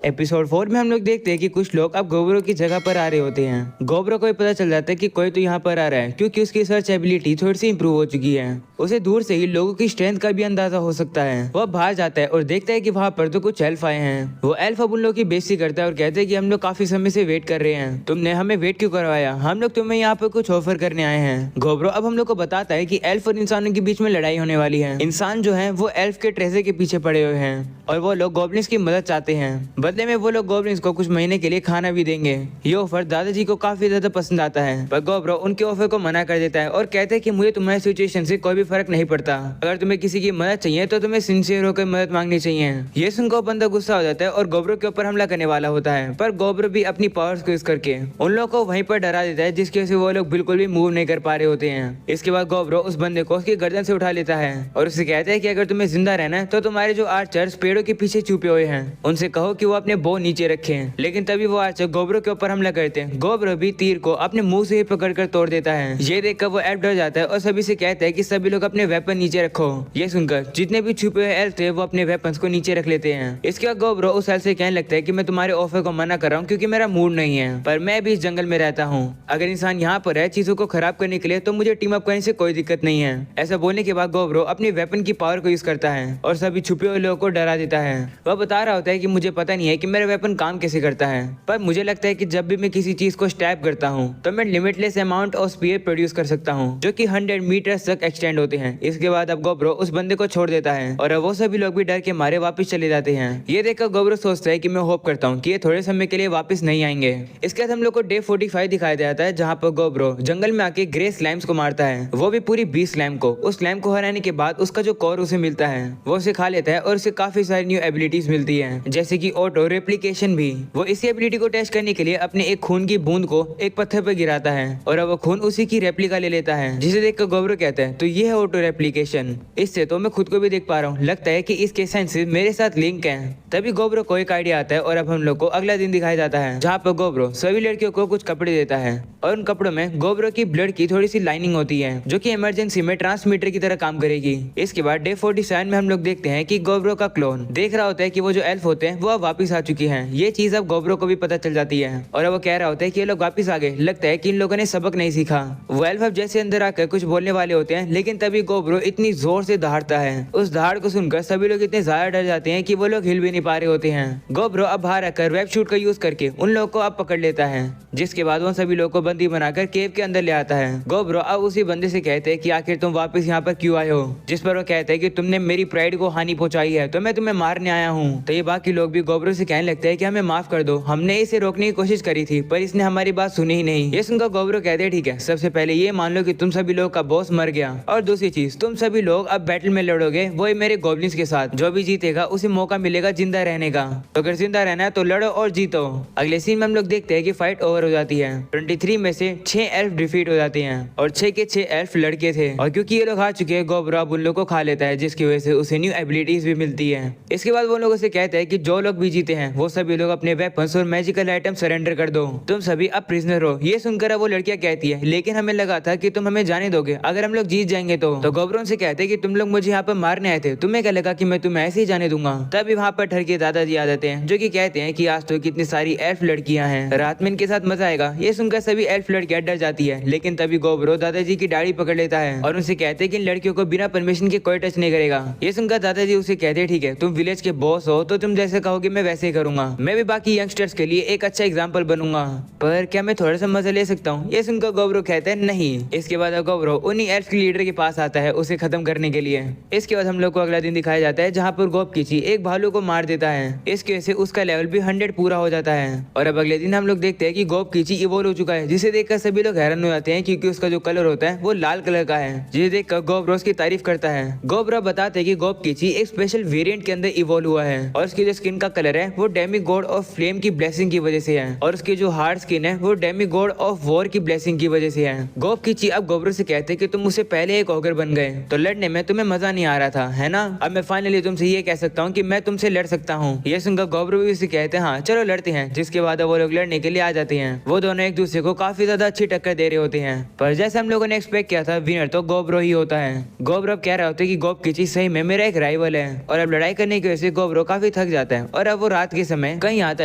Episode 4 में हम लोग देखते हैं कि कुछ लोग अब गोबरो की जगह पर आ रहे होते हैं। गोबरो को भी पता चल जाता है कि कोई तो यहाँ पर आ रहा है क्योंकि उसकी सर्च एबिलिटी थोड़ी सी इंप्रूव हो चुकी है। उसे दूर से ही लोगों की स्ट्रेंथ का भी अंदाजा हो सकता है। वह बाहर जाता है और देखता है कि वहाँ पर तो कुछ एल्फ आए हैं। वो एल्फ अब उन लोगों की बेइज्जती करता है और कहते हैं कि हम लोग काफी समय से वेट कर रहे हैं, तुमने हमें वेट क्यों करवाया, हम लोग तुम्हें यहाँ पर कुछ ऑफर करने आए हैं। गोबरो अब हम लोग को बताता है कि एल्फ और इंसानों के बीच में लड़ाई होने वाली है। इंसान जो है वो एल्फ के ट्रेजर के पीछे पड़े हुए हैं और वो लोग गॉब्लिन्स की मदद चाहते हैं। बदले में वो लोग गॉब्लिन्स को कुछ महीने के लिए खाना भी देंगे। ये ऑफर दादाजी को काफी ज्यादा पसंद आता है, पर गोबरो उनके ऑफर को मना कर देता है और कहते हैं कि मुझे तुम्हारी सिचुएशन से कोई भी फर्क नहीं पड़ता। अगर तुम्हें किसी की मदद चाहिए तो तुम्हें सिंसियर होकर मदद मांगनी चाहिए। ये सुनकर बंदा गुस्सा हो जाता है और गोबरो के ऊपर हमला करने वाला होता है, पर गोबरो भी अपनी पावर्स को यूज करके उन लोगों को वहीं पर डरा देता है, जिसकी वजह से वो लोग बिल्कुल भी मूव नहीं कर पा रहे होते हैं। इसके बाद गोबरो उस बंदे को उसकी गर्दन से उठा लेता है और उसे कहता है कि अगर तुम्हें जिंदा रहना है तो तुम्हारे जो आर्चर्स पेड़ों के पीछे छुपे हुए हैं उनसे कहो कि वो अपने बो नीचे रखें। लेकिन तभी वो आर्चर गोबरो के ऊपर हमला करते हैं। गोबरो भी तीर को अपने मुंह से ही पकड़कर तोड़ देता है। ये देखकर वो एल्फ डर जाता है और सभी से कहता है कि सभी लोग अपने वेपन नीचे रखो। ये सुनकर जितने भी छुपे हुए एल्फ थे वो अपने वेपन्स को नीचे रख लेते हैं। इसके बाद गोबरो उस एल्फ से कहने लगता है कि मैं तुम्हारे ऑफर को मना कर रहा हूँ क्योंकि मेरा मूड नहीं है, पर मैं भी इस जंगल में रहता हूँ। अगर इंसान यहाँ पर है चीजों को खराब करने के लिए तो मुझे टीम अप करने से कोई दिक्कत नहीं है। ऐसा बोलने के बाद गोबरो अपनी वेपन की पावर को यूज करता है और सभी छुपे हुए लोगों को डरा देता है। वह बता रहा होता है कि मुझे पता नहीं है कि मेरा वेपन काम कैसे करता है, पर मुझे लगता है कि जब भी मैं किसी चीज को स्टैब करता हूँ तो मैं limitless amount of sphere produce कर सकता हूँ जो कि 100 मीटर तक एक्सटेंड होते हैं। इसके बाद अब गोबरो उस बंदे को छोड़ देता है और अब वो सभी लोग भी डर के मारे वापस चले जाते हैं। ये देखकर गोबरो सोचता है कि मैं होप करता हूँ कि ये थोड़े समय के लिए वापस नहीं आएंगे। इसके बाद हम लोग को डे 45 दिखाया जाता है, जहाँ पर गोबरो जंगल में आके ग्रे स्लाइम्स को मारता है, वो भी पूरी 20 स्लाइम को। उस स्लाइम को हराने के बाद उसका जो कोर उसे मिलता है वो उसे खा लेता है और उसे काफी सारी न्यू एबिलिटीज मिलती है, जैसे कि ऑटो रेप्लिकेशन भी। वो इसी एबिलिटी को टेस्ट करने के लिए अपने एक खून की बूंद को एक पत्थर पर गिराता है और अब वो खून उसी की रेप्लिका ले लेता है, जिसे देखकर गोबरो कहता है तो ये है ऑटो रेप्लिकेशन, इससे तो मैं खुद को भी देख पा रहा हूँ, लगता है कि इसके सेंसेस मेरे साथ लिंक हैं। तभी गोबरो को एक आइडिया आता है और अब हम लोग को अगला दिन दिखाया जाता है, जहाँ पर गोबरो सभी लड़कियों को कुछ कपड़े देता है और उन कपड़ों में गोबरो की ब्लड की थोड़ी सी लाइनिंग होती है जो कि इमरजेंसी में ट्रांसमीटर की तरह काम करेगी। इसके बाद डे 47 में हम लोग देखते हैं कि गोबरो का क्लोन देख रहा होता है कि वो जो एल्फ होते हैं वो अब वापस आ चुकी हैं। ये चीज अब गोबरो को भी पता चल जाती है और अब वो कह रहा होता है कि ये लोग वापस आ गए, लगता है कि इन लोगों ने सबक नहीं सीखा। वो एल्फ अब जैसे अंदर आकर कुछ बोलने वाले होते हैं, लेकिन तभी गोबरो इतनी जोर से दहाड़ता है। उस दहाड़ को सुनकर सभी लोग इतने ज्यादा डर जाते हैं कि वो लोग हिल भी नहीं पा रहे होते हैं। गोबरो अब बाहर आकर वेब शूट का यूज करके उन लोगों को अब पकड़ लेता है, जिसके बाद वो सभी लोगों को बंदी बनाकर केव के अंदर ले आता है। गोबरो अब उसी बंदे से कहते हैं कि आखिर तुम वापस यहाँ पर क्यों आए हो, जिस पर वो कहते हैं कि तुमने मेरी प्राइड को हानि पहुंचाई है तो मैं तुम्हें मारने आया हूँ। तो ये बाकी लोग भी गोबरो से कहने लगते हैं कि हमें माफ कर दो, हमने इसे रोकने की कोशिश करी थी पर इसने हमारी बात सुनी ही नहीं। ये सुनकर गोबरो कहते हैं ठीक है, सबसे पहले ये मान लो कि तुम सभी लोग का बॉस मर गया, और दूसरी चीज तुम सभी लोग अब बैटल में लड़ोगे वो मेरे गॉब्लिन्स के साथ, जो भी जीतेगा उसे मौका मिलेगा जिंदा रहने का, तो अगर जिंदा रहना है तो लड़ो और जीतो। अगले सीन में हम लोग देखते हैं कि फाइट ओवर हो जाती है। 23 में से 6 एल्फ डिफीट हो जाते हैं और 6 के 6 एल्फ लड़के थे, और क्योंकि ये लोग हार चुके हैं गोबरो अब उन लोगों को खा लेता है, जिसकी वजह से उसे न्यू एबिलिटीज भी मिलती है। इसके बाद वो लोगों से कहता है कि जो लोग भी जीते हैं वो सभी लोग अपने वेपन्स और मैजिकल आइटम सरेंडर कर दो, तुम सभी अब प्रिजनर हो। ये सुनकर वो लड़कियां कहती है लेकिन हमें लगा था कि तुम हमें जाने दोगे अगर हम लोग जीत जाएंगे तो गोबरो से कहते हैं कि तुम लोग मुझे यहाँ पर मारने आए थे, तुम्हें क्या लगा कि मैं तुम्हें ऐसे ही जाने दूंगा। तभी वहाँ पर ठर के दादाजी आ जाते हैं, जो कि कहते हैं कि आज तो कितनी सारी एल्फ लड़कियां हैं, रात में इनके साथ मजा आएगा। ये सुनकर सभी एल्फ लड़कियां डर जाती है, लेकिन तभी गोबरो दादाजी की दाढ़ी पकड़ लेता है और उनसे कहते हैं कि इन लड़कियों को बिना परमिशन के कोई टच नहीं करेगा। ये सुनकर दादाजी उसे कहते हैं ठीक है, तुम विलेज के बॉस हो तो तुम जैसे कहोगे मैं वैसे ही करूंगा, मैं भी बाकी यंगस्टर्स के लिए एक अच्छा एग्जाम्पल बनूंगा, पर क्या मैं थोड़ा सा मजा ले सकता हूँ। ये सुनकर गोबरो कहते हैं नहीं। इसके बाद गोबरो उन्हीं एल्फ के लीडर के पास आता है उसे खत्म करने के लिए। इसके बाद हम लोग को अगला दिन दिखाया जाता है, जहाँ पर गोब कीची एक भालू को मार देता है, इसकी वजह से उसका लेवल भी 100 पूरा हो जाता है। और अब अगले दिन हम लोग देखते हैं कि गोब कीची इवोल्व हो चुका है, जिसे देखकर सभी लोग हैरान हो जाते हैं क्योंकि उसका जो कलर होता है वो लाल कलर का है, जिसे देखकर गोबरो उसकी तारीफ करता है। गोबरो बताते हैं कि गोब कीची एक स्पेशल वेरिएंट के अंदर इवोल्व हुआ है और उसकी जो स्किन का कलर है वो डेमी गॉड ऑफ फ्लेम की ब्लेसिंग की वजह से है, और उसकी जो हार्ड स्किन है वो डेमी गॉड ऑफ वॉर की ब्लेसिंग की वजह से है। गोब कीची अब गोबरो से कहते हैं कि तुम मुझसे पहले एक ऑगर बन गए तो लड़ने में तुम्हें मजा नहीं आ रहा था, है ना? अब मैं फाइनली तुमसे ये कह सकता हूँ कि मैं तुमसे लड़ सकता हूँ। ये सुनकर गोबरो भी उसे कहते हैं हाँ चलो लड़ते हैं, जिसके बाद वो लोग लड़ने के लिए आ जाते हैं। वो दोनों एक दूसरे को काफी ज्यादा अच्छी टक्कर दे रहे होते हैं, पर जैसे हम लोगों ने एक्सपेक्ट किया था विनर तो गोबरो ही होता है। गोबरो कह रहा होता है कि गोब कीची सही में मेरा एक राइवल है, और अब लड़ाई करने की वजह से गोबरो काफी थक जाता है और अब वो वो रात के समय कहीं आता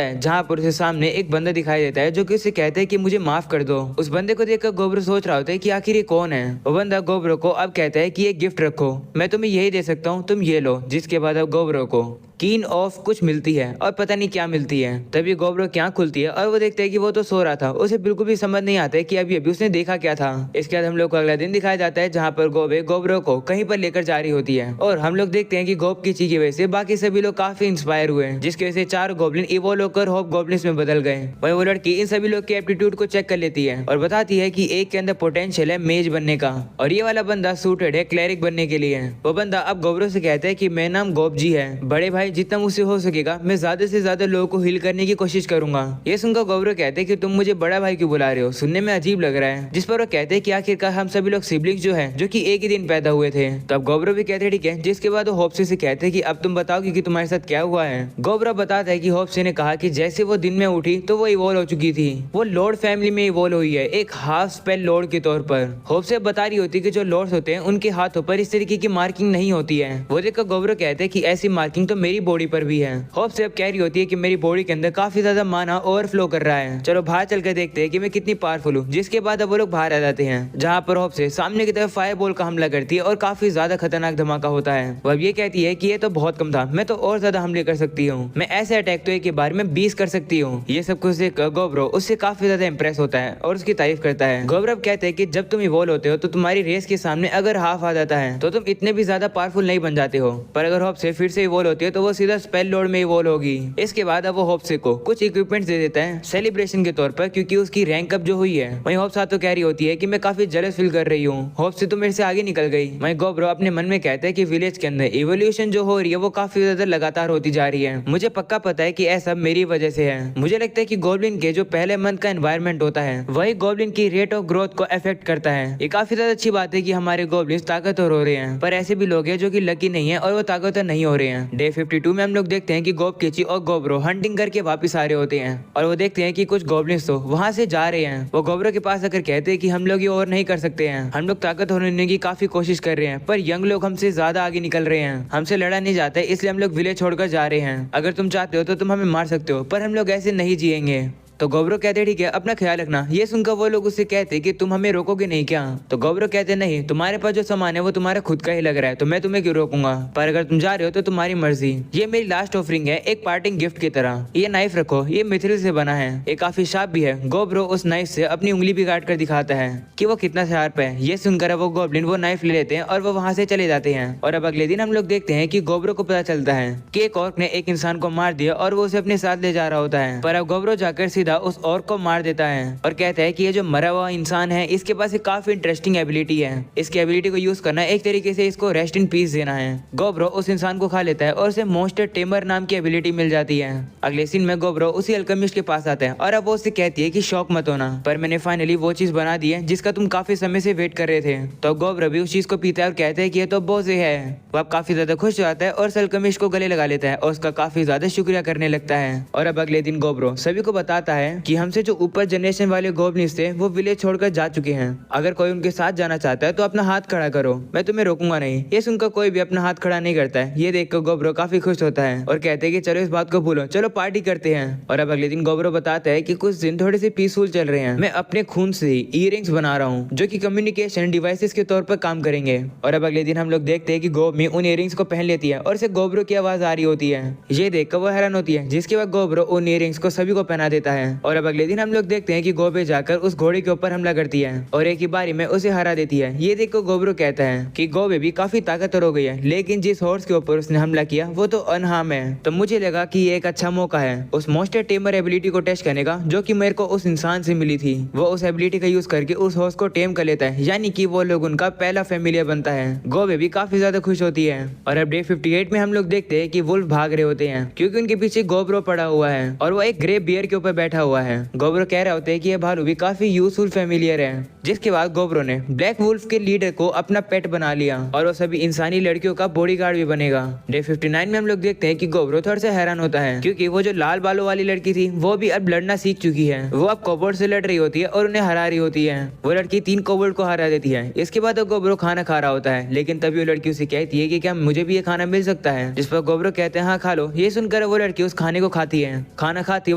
है जहाँ पर उसे सामने एक बंदा दिखाई देता है जो कि उसे कहता है कि मुझे माफ कर दो। उस बंदे को देखकर गोब्रो सोच रहा होता है कि आखिर ये कौन है। वो बंदा गोब्रो को अब कहता है कि ये गिफ्ट रखो, मैं तुम्हें यही दे सकता हूँ, तुम ये लो। जिसके बाद अब गोब्रो को कीन ऑफ कुछ मिलती है और पता नहीं क्या मिलती है। तभी गोब्रो की आंख खुलती है और वो देखता है कि वो तो सो रहा था। उसे बिल्कुल भी समझ नहीं आता है कि अभी अभी उसने देखा क्या था। इसके बाद हम लोग को अगला दिन दिखाया जाता है जहाँ पर गोबे गोब्रो को कहीं पर लेकर जा रही होती है और हम लोग देखते हैं कि गोब की चीज की वजह से बाकी सभी लोग काफी इंस्पायर हुए, जिसकी वजह से 4 गोब्लिन इवोल्व होकर हॉब गोब्लिन्स में बदल गए। वही वो लड़की इन सभी लोग की एप्टीट्यूड को चेक कर लेती है और बताती है कि एक के अंदर पोटेंशियल है मेज बनने का और ये वाला बंदा सूटेड है क्लैरिक बनने के लिए। वो बंदा अब गोब्रो से कहता है कि मेरा नाम गोब जी है, बड़े भाई जितना मुझसे हो सकेगा मैं ज्यादा से ज्यादा लोगों को हील करने की कोशिश करूंगा। ये सुनकर गोब्रो कहते हैं कि तुम मुझे बड़ा भाई क्यों बुला रहे हो, सुनने में अजीब लग रहा है। जिस पर वो कहते हैं कि आखिरकार हम सभी लोग सिबलिंग्स जो है जो कि एक ही दिन पैदा हुए थे। तब गोब्रो भी कहते हैं ठीक है। जिसके बाद वो होप्सी से कहते हैं कि अब तुम बताओ कि तुम्हारे साथ क्या हुआ है। गोब्रो बताता है कि होप्सी ने कहा कि जैसे वो दिन में उठी तो वो इवॉल्व हो चुकी थी, वो लॉर्ड फैमिली में इवॉल्व हुई है एक हाफ स्पेल लॉर्ड के तौर पर। होप्सी बता रही होती है कि जो लॉर्ड्स होते हैं उनके हाथों पर इस तरीके की मार्किंग नहीं होती है। वो देखकर गोब्रो कहते हैं कि ऐसी मार्किंग तो मेरी बॉडी पर भी है। होप्सी अब कह रही होती है कि मेरी बॉडी के अंदर काफी ज्यादा माना ओवरफ्लो कर रहा है, चलो बाहर चल कर देखते हैं कि मैं कितनी पावरफुल हूँ। जिसके बाद अब वो लोग बाहर आ जाते हैं जहाँ पर होप्सी सामने की तरफ फायर बॉल का हमला करती है और काफी ज्यादा खतरनाक धमाका होता है। वो अब ये कहती है कि ये तो बहुत कम था, मैं तो और ज्यादा हमले कर सकती हूँ, मैं ऐसे अटैक तो एक के बारे में 20 कर सकती हूँ। ये सब कुछ देखकर गोब्रो उससे काफी ज्यादा इंप्रेस होता है और उसकी तारीफ करता है। गोब्रो कहते हैं कि जब तुम इवॉल्व होते हो तो तुम्हारी रेस के सामने अगर हाफ आ जाता है तो तुम इतने भी ज्यादा पावरफुल नहीं बन जाते हो, पर अगर होप्सी फिर से इवॉल्व होती है तो वो सीधा स्पेल लॉर्ड में इवॉल्व होगी। इसके बाद अब वो होप्सी को कुछ इक्विपमेंट दे देता है सेलिब्रेशन के तौर पर, क्योंकि उसकी रैंक अप जो हुई है। वहीं होप्सी तो कह रही होती है कि मैं काफी जेलस फील कर रही हूँ, होप्सी तो मेरे से आगे निकल गई। वहीं गोब्रो अपने मन में कहता है कि विलेज के अंदर इवोल्यूशन जो हो रही है वो काफी ज्यादा लगातार होती जा रही है, मुझे पक्का पता है कि ऐसा मेरी वजह से है। मुझे लगता है कि गोब्लिन के जो पहले मंथ का एनवायरनमेंट होता है वही गोब्लिन की रेट ऑफ ग्रोथ को अफेक्ट करता है। ये काफी ज्यादा अच्छी बात है कि हमारे गोब्लिन ताकतवर हो रहे हैं, पर ऐसे भी लोग हैं जो कि लकी नहीं है और वो ताकतवर नहीं हो रहे हैं। डे 52 में हम लोग देखते हैं कि गोब केची और गोब्रो हंटिंग करके वापस आ रहे होते हैं और वो देखते हैं कि कुछ गॉब्लिन्स तो वहाँ से जा रहे हैं। वो गोब्रो के पास आकर कहते हैं कि हम लोग ये और नहीं कर सकते हैं, हम लोग ताकत होने की काफी कोशिश कर रहे हैं पर यंग लोग हमसे ज्यादा आगे निकल रहे हैं, हमसे लड़ा नहीं जाता है, इसलिए हम लोग विलेज छोड़कर जा रहे हैं। अगर तुम चाहते हो तो तुम हमें मार सकते हो, पर हम लोग ऐसे नहीं जिएंगे। तो गोब्रो कहते ठीक है, अपना ख्याल रखना। ये सुनकर वो लोग उससे कहते कि तुम हमें रोकोगे नहीं क्या। तो गोब्रो कहते नहीं, तुम्हारे पास जो सामान है वो तुम्हारा खुद का ही लग रहा है, तो मैं तुम्हें क्यों रोकूंगा, पर अगर तुम जा रहे हो तो तुम्हारी मर्जी। ये मेरी लास्ट ऑफरिंग है एक पार्टिंग गिफ्ट की तरह। ये नाइफ रखो, ये मिथिल से बना है, ये काफी शार्प भी है। गोब्रो उस नाइफ से अपनी उंगली भी काट कर दिखाता है कि वो कितना शार्प है। ये सुनकर वो गोब्लिन वो नाइफ ले लेते हैं और वो वहाँ से चले जाते हैं। और अब अगले दिन हम लोग देखते हैं कि गोब्रो को पता चलता है कि एक ऑर्क ने एक इंसान को मार दिया और वो उसे अपने साथ ले जा रहा होता है। पर अब गोब्रो जाकर सीधा उस ऑर्क को मार देता है और कहता है कि ये जो मरा हुआ इंसान है इसके पास एक काफी इंटरेस्टिंग एबिलिटी है, इसकी एबिलिटी को यूज करना एक तरीके से इसको रेस्ट इन पीस देना है। गोब्रो उस इंसान को खा लेता है और उसे मोस्टर टेमर नाम की एबिलिटी मिल जाती है। अगले सीन में गोब्रो उसी अल्केमिस्ट के पास आता है और अब वो उससे कहती है कि शौक मत होना, पर मैंने फाइनली वो चीज बना दी है जिसका तुम काफी समय से वेट कर रहे थे। तो गोब्रो भी उस चीज को पीता है और कहता है कि ये तो बोझे है। वो अब काफी ज्यादा खुश हो जाता है और अल्केमिस्ट को गले लगा लेता है और उसका काफी ज्यादा शुक्रिया करने लगता है। और अब अगले दिन गोब्रो सभी को बताता है कि हमसे जो ऊपर जनरेशन वाले गोब्लिन्स थे वो विलेज छोड़कर जा चुके हैं, अगर कोई उनके साथ जाना चाहता है तो अपना हाथ खड़ा करो, मैं तुम्हें रोकूंगा नहीं। ये सुनकर कोई भी अपना हाथ खड़ा नहीं करता है। ये देखकर गोब्रो काफी खुश होता है और कहते हैं कि चलो इस बात को भूलो, चलो पार्टी करते हैं। और अब अगले दिन गोब्रो बताता है कि कुछ दिन थोड़े से पीसफुल चल रहे हैं, मैं अपने खून से ईयरिंग्स बना रहा हूँ जो कि कम्युनिकेशन डिवाइसेस के तौर पर काम करेंगे। और अब अगले दिन हम लोग देखते हैं कि गोब में उन ईयरिंग्स को पहन लेती है और इसे गोब्रो की आवाज आ रही होती है। ये देखकर वो हैरान होती है, जिसके बाद गोब्रो उन ईयरिंग्स को सभी को पहना देता है। और अब अगले दिन हम लोग देखते हैं कि गोबे जाकर उस घोड़े के ऊपर हमला करती है और एक ही बारी में उसे हरा देती है। ये देखकर गोब्रो कहता है कि गोबे भी काफी ताकतवर हो गई है, लेकिन जिस हॉर्स के ऊपर उसने हमला किया वो तो अनहार्म है। तो मुझे लगा कि ये एक अच्छा मौका है उस मोस्टर टेमर एबिलिटी को टेस्ट करने का जो कि मेरे को उस इंसान से मिली थी। वो उस एबिलिटी का यूज करके उस हॉर्स को टेम कर लेता है, यानी कि वो लोग उनका पहला फैमिलियर बनता है। गोबे भी काफी ज्यादा खुश होती है। और अब डे 58 में हम लोग देखते हैं कि वुल्फ भाग रहे होते हैं क्योंकि उनके पीछे गोब्रो पड़ा हुआ है और वो एक ग्रे बियर के ऊपर बैठा बैठा हुआ है। गोब्रो कह रहा होता है कि ये भालू भी काफी यूजफुल फेमिलियर है। जिसके बाद गोब्रो ने ब्लैक वुल्फ के लीडर को अपना पेट बना लिया और वो सभी इंसानी लड़कियों का बॉडीगार्ड भी बनेगा। डे 59 में हम लोग देखते हैं कि गोब्रो थोड़ा सा हैरान होता है क्योंकि वो जो लाल बालों वाली लड़की थी वो भी अब लड़ना सीख चुकी है। वो अब कोबोल्ड से लड़ रही होती है और उन्हें हरा रही होती है। वो लड़की 3 कोबोल्ड को हरा देती है। इसके बाद गोब्रो खाना खा रहा होता है, लेकिन तभी वो लड़की उसे कहती है कि क्या मुझे भी ये खाना मिल सकता है। जिस पर गोब्रो कहते हैं हाँ खा लो। ये सुनकर वो लड़की उस खाने को खाती है। खाना खाती है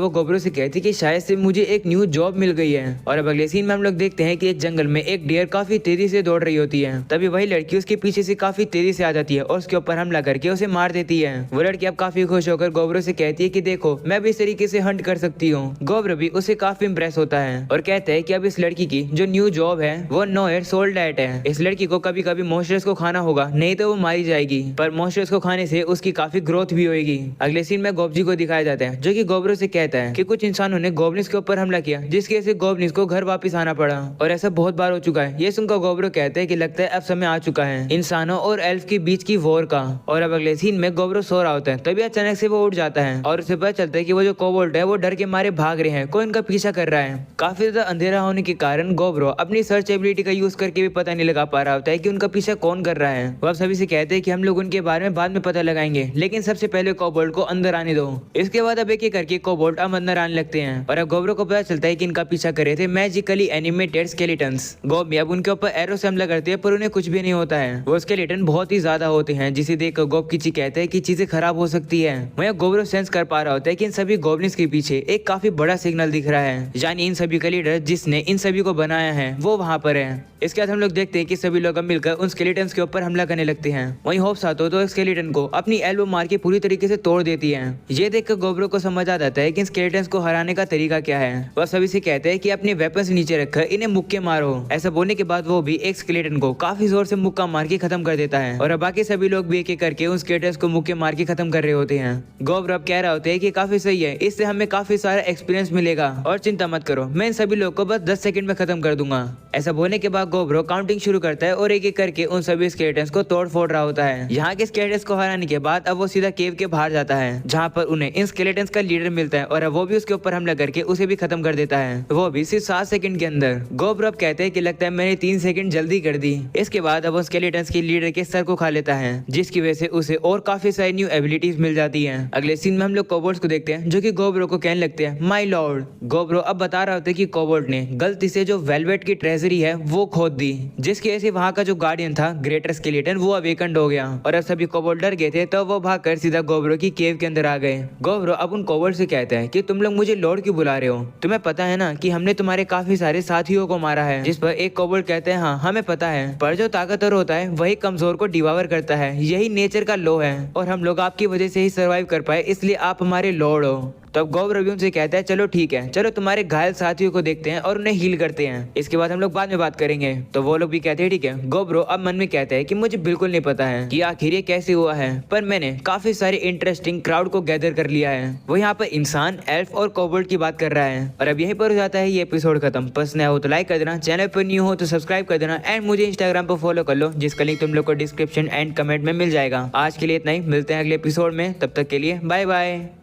वो गोब्रो से कहती है कि शायद से मुझे एक न्यू जॉब मिल गई है। और अब अगले सीन में हम लोग देखते हैं कि एक जंगल में एक डियर काफी तेजी से दौड़ रही होती है। तभी वही लड़की उसके पीछे से काफी तेजी से आ जाती है और उसके ऊपर हमला करके उसे मार देती है। वो लड़की अब काफी खुश होकर गोब्रो से कहती है कि देखो मैं भी इस तरीके से हंट कर सकती हूँ। गोब्रो भी उसे काफी इम्प्रेस होता है और कहता है कि अब इस लड़की की जो न्यू जॉब है वो 9 ईयर ओल्ड डाइट है। इस लड़की को कभी कभी मॉन्स्टर्स को खाना होगा, नहीं तो वो मारी जाएगी, पर मॉन्स्टर्स को खाने से उसकी काफी ग्रोथ भी होगी। अगले सीन में गोब्जी को दिखाया जाता है जो कि गोब्रो से कहता है कि कुछ इंसानों ने गोब्लिन्स के ऊपर हमला किया जिसकी वजह से गोब्लिन्स को घर वापस आना पड़ा और ऐसा बहुत बार हो चुका है। ये सुनकर गोब्रो कहते हैं कि लगता है अब समय आ चुका है इंसानों और एल्फ के बीच की वॉर का। और अब अगले सीन में गोब्रो सो रहा होता है, तभी अचानक से वो उठ जाता है और उसे पता चलता है कि वो जो कोबोल्ड है वो डर के मारे भाग रहे हैं, कोई इनका पीछा कर रहा है। काफी ज्यादा अंधेरा होने के कारण गोब्रो अपनी सर्च एबिलिटी का यूज करके भी पता नहीं लगा पा रहा होता है कि उनका पीछा कौन कर रहा है। वो अब सभी से कहते हैं कि हम लोग उनके बारे में बाद में पता लगाएंगे, लेकिन सबसे पहले कोबोल्ड को अंदर आने दो। इसके बाद अब एक एक करके कोबोल्ड अब अंदर आने लगते हैं और अब गोब्रो को पता चलता है कि इनका पीछा कर रहे थे मैजिकली एनिमेटेड स्केलेटन्स। गोब्री अब उनके ऊपर एरो से हमला करते हैं पर उन्हें कुछ भी नहीं होता है। वो स्केलेटन बहुत ही ज्यादा होते हैं जिसे देखकर गोब किची कहते हैं कि चीजें खराब हो सकती है। वहीं गोब्रो सेंस कर पा रहा होता है कि इन सभी गोब्लिन्स के पीछे एक काफी बड़ा सिग्नल दिख रहा है, यानी इन सभी का लीडर जिसने इन सभी को बनाया है वो वहाँ पर है। इसके बाद हम लोग देखते हैं कि सभी लोग अब मिलकर उन स्केलेटन्स के ऊपर हमला करने लगते हैं। वहीं होप सातो तो स्केलेटन को अपनी एल्बो मार के पूरी तरीके से तोड़ देती है। ये देखकर गोब्रो को समझ आ जाता है कि स्केलेटन्स को हराने का तरीका क्या है। वह सभी से कहते हैं कि अपने वेपन्स नीचे रखकर इन्हें मुक्के मारो। ऐसा बोलने के बाद वो भी एक स्केलेटन को काफी जोर से मुक्का मार के खत्म कर देता है और अब बाकी सभी लोग भी एक एक करके उन स्केलेटन्स को मुक्के मार के खत्म कर रहे होते हैं। गोब्रो अब कह रहा होता है कि काफी सही है, इससे हमें काफी सारा एक्सपीरियंस मिलेगा और चिंता मत करो, मैं इन सभी लोग को बस 10 सेकंड में खत्म कर दूंगा। ऐसा बोलने के बाद गोब्रो काउंटिंग शुरू करता है और एक एक करके उन सभी स्केलेटन्स को तोड़ फोड़ रहा होता है। यहाँ के स्केलेटन्स को हराने के बाद अब वो सीधा केव के बाहर जाता है जहाँ पर उन्हें इन स्केलेटन्स का लीडर मिलता है और अब वो भी उसके ऊपर हमला करके उसे भी खत्म कर देता है, वो भी सिर्फ 7 सेकंड के अंदर। गोब्रो अब कहते हैं कि लगता है मैंने 3 सेकंड जल्दी कर दी। इसके बाद अब वो स्केलेटन्स के लीडर के सर को खा लेता है जिसकी वजह से उसे और काफी सारी न्यू एबिलिटीज मिल जाती है। अगले सीन में हम लोग कोबोल्ड्स को देखते हैं जो कि गोब्रो को कहने लगते हैं माय लॉर्ड। गोब्रो अब बता रहा होता है कि कोबोल्ड ने गलती से जो वेलवेट की ट्रेजरी है वो खोद दी, जिसकी वजह से वहाँ का जो गार्डियन था ग्रेटर स्केलेटन वो अवेकन्ड हो गया और अब सभी कोबोल्ड डर गए थे तो वो भागकर सीधा गोब्रो की केव के अंदर आ गए। गोब्रो अब उन कोबोल्ड से कहते हैं कि तुम लोग मुझे लॉर्ड क्यों बुला रहे हो, तुम्हें पता है ना कि हमने तुम्हारे काफी सारे साथियों को मारा है। जिस पर एक कोबोल्ड कहते हैं हाँ हमें पता है, पर जो ताकतवर होता है वही कमजोर को डिवावर करता है, यही नेचर का लॉ है और हम लोग आपकी वजह से ही सर्वाइव कर पाए, इसलिए आप हमारे लॉर्ड हो। तो अब गोब्रो भी उनसे कहता है चलो ठीक है, चलो तुम्हारे घायल साथियों को देखते हैं और उन्हें हील करते हैं, इसके बाद हम लोग बाद में बात करेंगे। तो वो लोग भी कहते हैं ठीक है। गोब्रो अब मन में कहता है कि मुझे बिल्कुल नहीं पता है कि आखिर ये कैसे हुआ है, पर मैंने काफी सारे इंटरेस्टिंग क्राउड को गैदर कर लिया है। वो यहाँ पर इंसान, एल्फ और कोबोल्ड की बात कर रहा है और अब यहीं पर हो जाता है ये एपिसोड खत्म। पसंद आया हो तो लाइक कर देना, चैनल पर न्यू हो तो सब्सक्राइब कर देना एंड मुझे इंस्टाग्राम पर फॉलो कर लो जिसका लिंक तुम लोग को डिस्क्रिप्शन एंड कमेंट में मिल जाएगा। आज के लिए इतना ही, मिलते हैं अगले एपिसोड में, तब तक के लिए बाय बाय।